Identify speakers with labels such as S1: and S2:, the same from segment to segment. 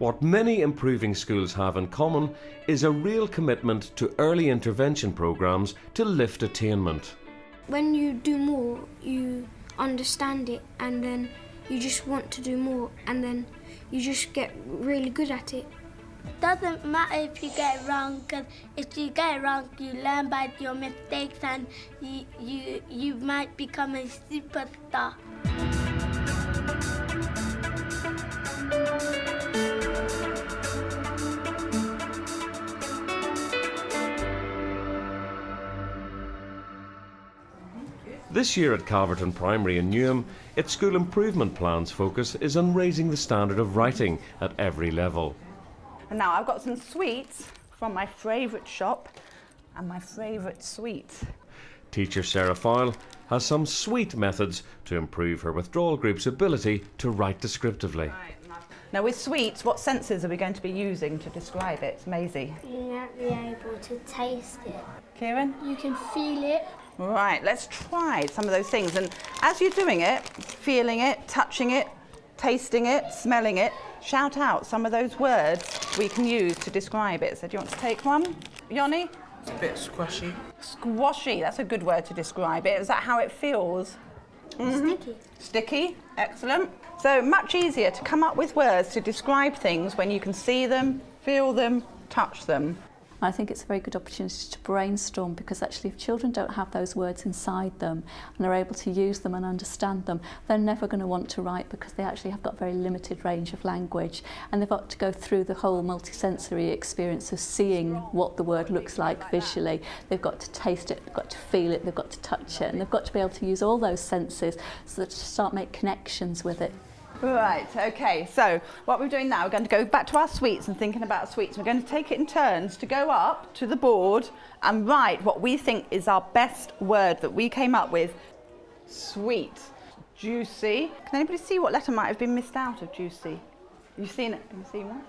S1: What many improving schools have in common is a real commitment to early intervention programmes to lift attainment.
S2: When you do more, you understand it, and then you just want to do more, and then you just get really good at it.
S3: Doesn't matter if you get it wrong, because if you get it wrong, you learn by your mistakes, and you might become a superstar.
S1: This year at Calverton Primary in Newham, its school improvement plan's focus is on raising the standard of writing at every level.
S4: And now I've got some sweets from my favourite shop and my favourite sweet.
S1: Teacher Sarah Fowle has some sweet methods to improve her withdrawal group's ability to write descriptively.
S4: Now with sweets, what senses are we going to be using to describe it, Maisie?
S3: You might be able to taste it.
S4: Kieran?
S3: You can feel it.
S4: Right, let's try some of those things. And as you're doing it, feeling it, touching it, tasting it, smelling it, shout out some of those words we can use to describe it. So do you want to take one? Yoni?
S5: It's a bit squashy.
S4: Squashy, that's a good word to describe it. Is that how it feels?
S3: Sticky.
S4: Sticky, excellent. So much easier to come up with words to describe things when you can see them, feel them, touch them.
S6: I think it's a very good opportunity to brainstorm, because actually if children don't have those words inside them and are able to use them and understand them, they're never going to want to write, because they actually have got a very limited range of language, and they've got to go through the whole multisensory experience of seeing what the word looks like visually. They've got to taste it, they've got to feel it, they've got to touch it, and they've got to be able to use all those senses so that to start make connections with it.
S4: Right, okay, so what we're doing now, we're going to go back to our sweets and thinking about sweets. We're going to take it in turns to go up to the board and write what we think is our best word that we came up with. Sweet. Juicy. Can anybody see what letter might have been missed out of juicy? Have you seen it? Have you seen one?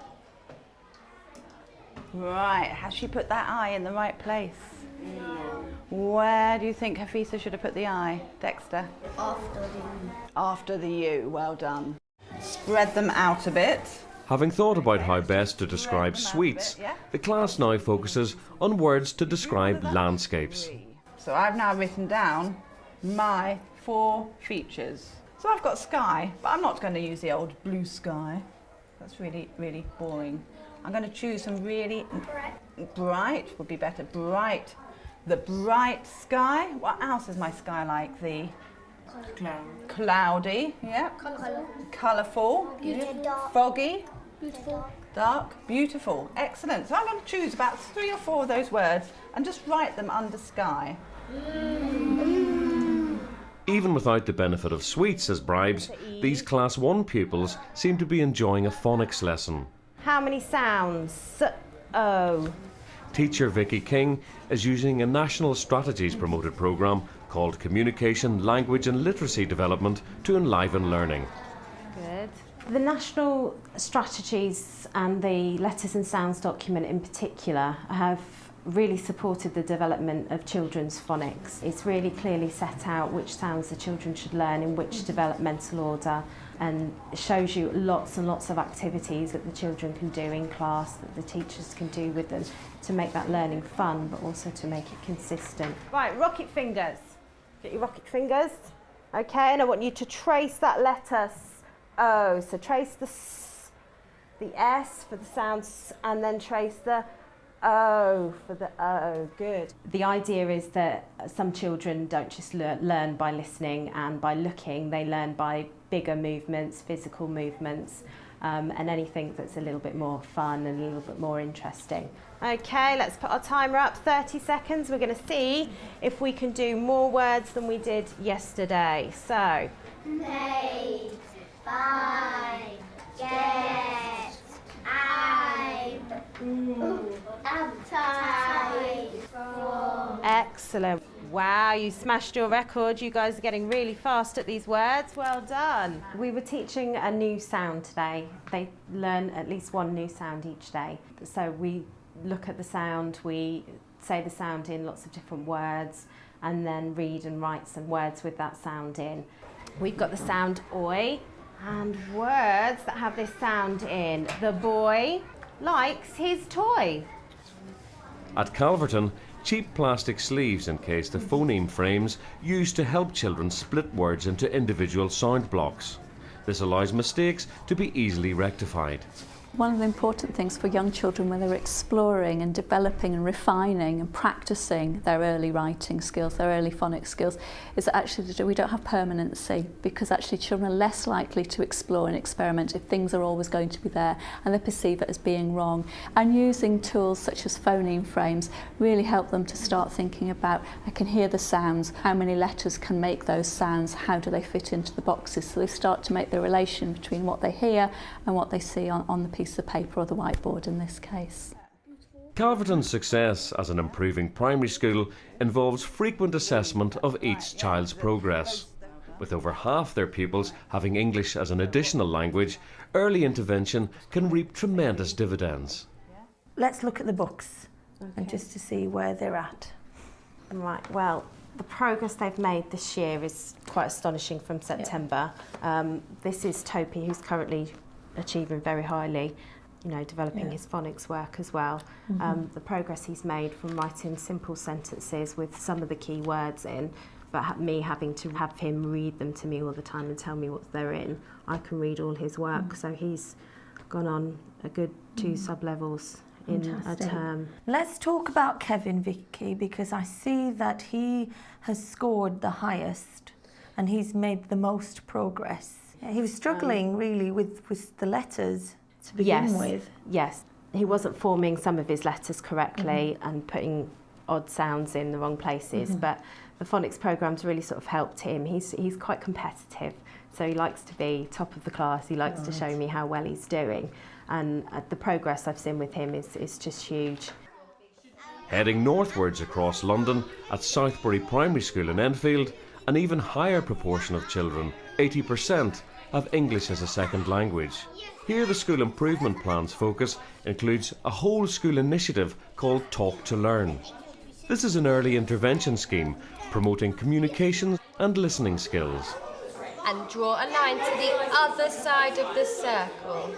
S4: Right, has she put that I in the right place?
S3: No.
S4: Where do you think Hafisa should have put the I, Dexter?
S3: After the U.
S4: After the U, well done. Spread them out a bit.
S1: Having thought about how best to describe sweets, the class now focuses on words to describe landscapes.
S4: So I've now written down my 4 features. So I've got sky, but I'm not going to use the old blue sky. That's really, really boring. I'm going to choose some really bright, would be better, bright. The bright sky. What else is my sky like? The cloudy, yeah. Colourful.
S3: Dark.
S4: Foggy.
S3: Beautiful.
S4: Dark. Beautiful. Excellent. So I'm going to choose about 3 or 4 of those words and just write them under sky.
S1: Even without the benefit of sweets as bribes, these Class 1 pupils seem to be enjoying a phonics lesson.
S7: How many sounds? Oh.
S1: Teacher Vicky King is using a national strategies promoted programme called Communication, Language and Literacy Development to enliven learning.
S7: Good. The national strategies and the letters and sounds document in particular have really supported the development of children's phonics. It's really clearly set out which sounds the children should learn in which developmental order, and shows you lots and lots of activities that the children can do in class, that the teachers can do with them to make that learning fun, but also to make it consistent. Right, rocket fingers. Get your rocket fingers. Okay, and I want you to trace that letter O. So trace the S for the sound and then trace the O for the O. Good. The idea is that some children don't just learn by listening and by looking, they learn by bigger movements, physical movements, and anything that's a little bit more fun and a little bit more interesting. Okay, let's put our timer up, 30 seconds. We're going to see if we can do more words than we did yesterday. So,
S3: Make, buy, get, I, outside, from.
S7: excellent. Wow, you smashed your record. You guys are getting really fast at these words. Well done. We were teaching a new sound today. They learn at least one new sound each day. So we look at the sound, we say the sound in lots of different words, and then read and write some words with that sound in. We've got the sound oi, And words that have this sound in. The boy likes his toy.
S1: At Calverton, cheap plastic sleeves encase the phoneme frames used to help children split words into individual sound blocks. This allows mistakes to be easily rectified.
S6: One of the important things for young children when they're exploring and developing and refining and practicing their early writing skills, their early phonics skills, is that actually we don't have permanency, because actually children are less likely to explore and experiment if things are always going to be there and they perceive it as being wrong. And using tools such as phoneme frames really help them to start thinking about, I can hear the sounds, how many letters can make those sounds, how do they fit into the boxes, so they start to make the relation between what they hear and what they see on the piece of paper or the whiteboard in this case.
S1: Calverton's success as an improving primary school involves frequent assessment of each child's progress. With over half their pupils having English as an additional language, early intervention can reap tremendous dividends.
S5: Let's look at the books and just to see where they're at.
S7: Right, well, the progress they've made this year is quite astonishing from September. This is Topi, who's currently achieving very highly, developing his phonics work as well. The progress he's made from writing simple sentences with some of the key words in, but me having to have him read them to me all the time and tell me what they're in. I can read all his work, so he's gone on a good 2 sub-levels in a term.
S5: Let's talk about Kevin, Vicky, because I see that he has scored the highest and he's made the most progress. He was struggling really with the letters to begin with.
S7: Yes, he wasn't forming some of his letters correctly and putting odd sounds in the wrong places, but the phonics program's really sort of helped him. He's quite competitive, so he likes to be top of the class. He likes to show me how well he's doing, and the progress I've seen with him is just huge.
S1: Heading northwards across London at Southbury Primary School in Enfield, an even higher proportion of children, 80%, have English as a second language. Here the school improvement plan's focus includes a whole school initiative called Talk to Learn. This is an early intervention scheme promoting communication and listening skills.
S8: And draw a line to the other side of the circle.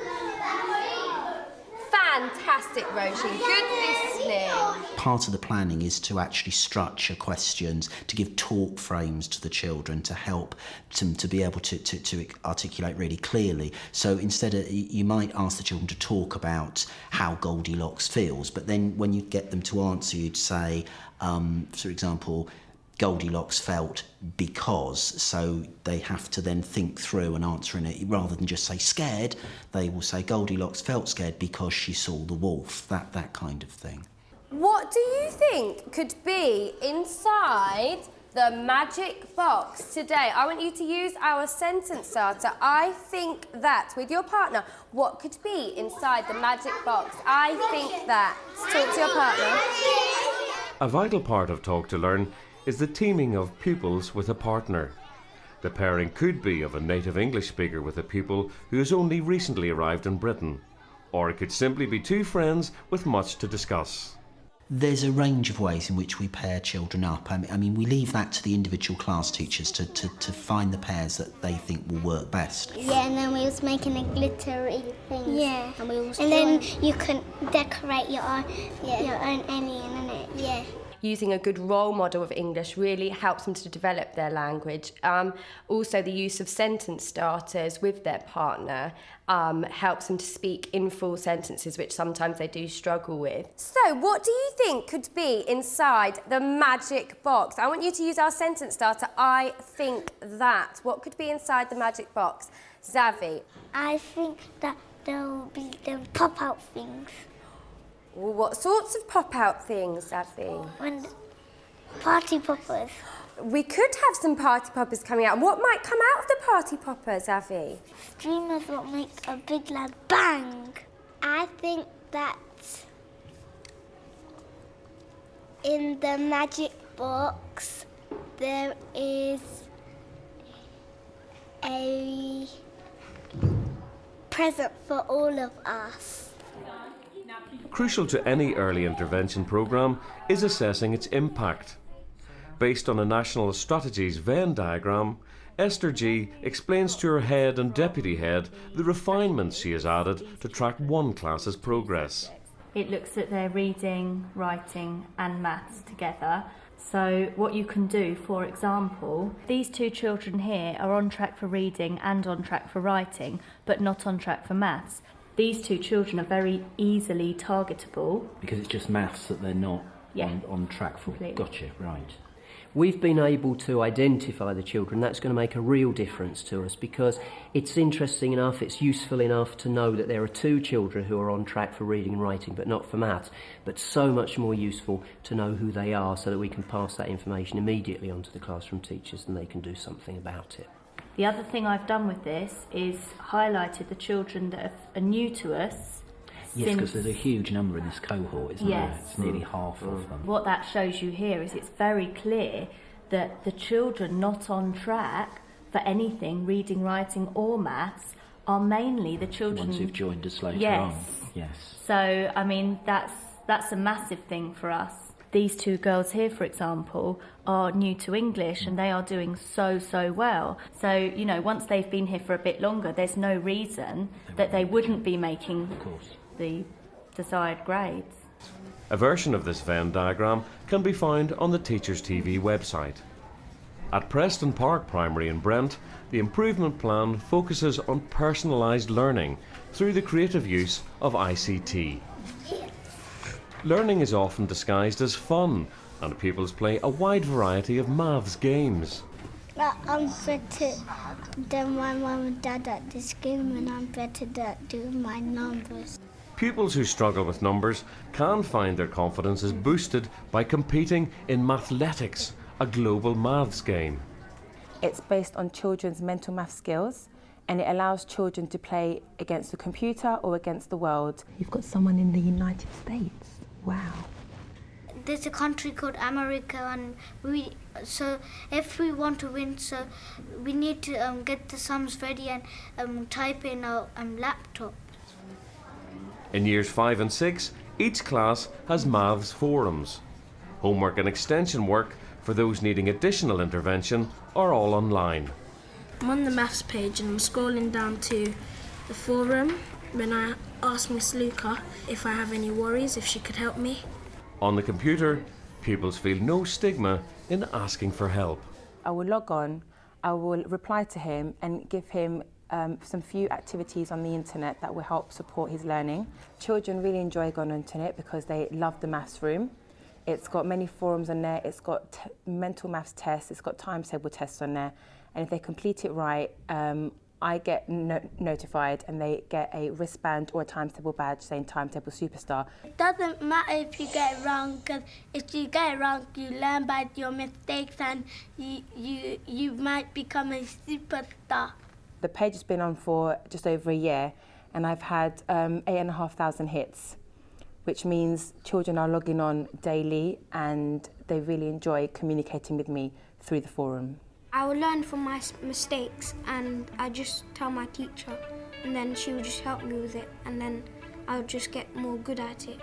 S8: Fantastic, Roisin. Good listening.
S9: Part of the planning is to actually structure questions, to give talk frames to the children, to help them to be able to articulate really clearly. So instead of, you might ask the children to talk about how Goldilocks feels, but then when you get them to answer, you'd say, for example, Goldilocks felt because, so they have to then think through and answer in it. Rather than just say scared, they will say Goldilocks felt scared because she saw the wolf, that kind of thing.
S8: What do you think could be inside the magic box today? I want you to use our sentence starter. I think that, with your partner, what could be inside the magic box? I think that. Talk to your partner.
S1: A vital part of Talk to Learn is the teaming of pupils with a partner. The pairing could be of a native English speaker with a pupil who has only recently arrived in Britain, or it could simply be 2 friends with much to discuss.
S9: There's a range of ways in which we pair children up. I mean, we leave that to the individual class teachers to find the pairs that they think will work best.
S3: Yeah, and then we was making a glittery thing. Yeah. And
S2: then you can decorate your own alien in it.
S3: Yeah.
S8: Using a good role model of English really helps them to develop their language. Also, the use of sentence starters with their partner helps them to speak in full sentences, which sometimes they do struggle with. So, what do you think could be inside the magic box? I want you to use our sentence starter, I think that. What could be inside the magic box? Zavi?
S3: I think that there will be them pop-out things.
S8: Well, what sorts of pop-out things, Zavi?
S3: When party poppers.
S8: We could have some party poppers coming out. What might come out of the party poppers, Zavi?
S3: Streamers will make a big loud bang. I think that in the magic box there is a present for all of us.
S1: Crucial to any early intervention programme is assessing its impact. Based on a national strategies Venn diagram, Esther G explains to her head and deputy head the refinements she has added to track one class's progress.
S10: It looks at their reading, writing and maths together. So what you can do, for example, these two children here are on track for reading and on track for writing, but not on track for maths. These two children are very easily targetable.
S11: Because it's just maths that they're not on track for.
S10: Completely.
S11: Gotcha, right.
S12: We've been able to identify the children. That's going to make a real difference to us because it's interesting enough, it's useful enough to know that there are two children who are on track for reading and writing but not for maths, but so much more useful to know who they are so that we can pass that information immediately onto the classroom teachers and they can do something about it.
S10: The other thing I've done with this is highlighted the children that are new to us.
S11: Yes, because there's a huge number in this cohort, isn't there? It's nearly half of them.
S10: What that shows you here is it's very clear that the children not on track for anything, reading, writing or maths, are mainly the children...
S11: The ones who've joined us later on. Yes.
S10: So, I mean, that's a massive thing for us. These two girls here, for example, are new to English and they are doing so well. So, you know, once they've been here for a bit longer, there's no reason that they wouldn't be making the desired grades.
S1: A version of this Venn diagram can be found on the Teachers TV website. At Preston Park Primary in Brent, the improvement plan focuses on personalised learning through the creative use of ICT. Learning is often disguised as fun, and pupils play a wide variety of maths games.
S3: I'm better than my mum and dad at this game, and I'm better at doing my numbers.
S1: Pupils who struggle with numbers can find their confidence is boosted by competing in Mathletics, a global maths game.
S13: It's based on children's mental math skills and it allows children to play against the computer or against the world.
S5: You've got someone in the United States. Wow.
S3: There's a country called America, and so if we want to win, so we need to get the sums ready and type in our laptop.
S1: In years 5 and 6, each class has maths forums. Homework and extension work for those needing additional intervention are all online.
S2: I'm on the maths page and I'm scrolling down to the forum when I ask Miss Luca if I have any worries, if she could help me.
S1: On the computer, pupils feel no stigma in asking for help.
S13: I will log on, I will reply to him and give him some few activities on the internet that will help support his learning. Children really enjoy going onto it because they love the maths room. It's got many forums on there, it's got mental maths tests, it's got timetable tests on there, and if they complete it right, I get notified and they get a wristband or a timetable badge saying Timetable Superstar.
S3: It doesn't matter if you get it wrong, because if you get it wrong, you learn by your mistakes and you might become a superstar.
S13: The page has been on for just over a year and I've had 8,500 hits, which means children are logging on daily and they really enjoy communicating with me through the forum.
S2: I will learn from my mistakes and I just tell my teacher and then she will just help me with it and then I'll just get more good at it.